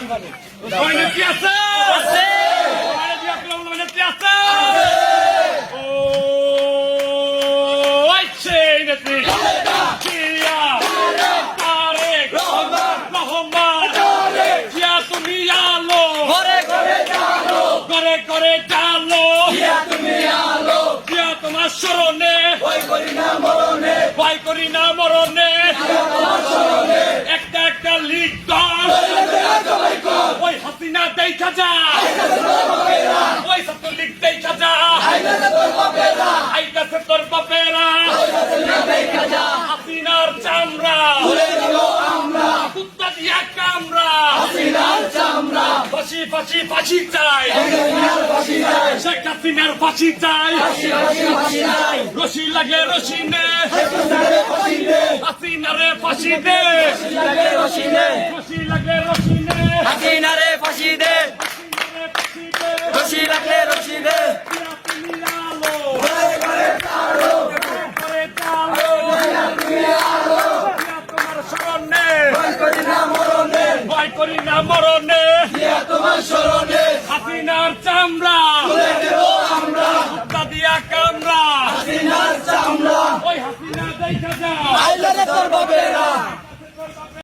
নেত্রী আছে নেত্রী আছে ও সেই নেত্রী তুমি আলো ঘরে ঘরে চালো তোমার স্মরণে ভয় করি না মরণে একটা একটা লিগ ওই হাসিনা দেখা যা ওই ছাত্রলীগ দেখা যা আইতাছে তোর বাপেরা হাসিনার চামড়া কুত্তা দিয়া কামড়া ফাঁসি ফাঁসি ফাঁসি চাই শেখ হাসিনার ফাঁসি চাই রশি লাগে রশি নে হাসিনারে ফাঁসি দে রশি লাগে রশি নে হাসিনারে ফাঁসি দে রশি লাগলে রশি দে ভয় করি না মরণে তোমার স্মরণে হাসিনার চামড়া আমরা কুত্তা দিয়া কামড়া হাসিনার চামড়া ওই হাসিনা দেখা যা আইলে তোর বাপেরা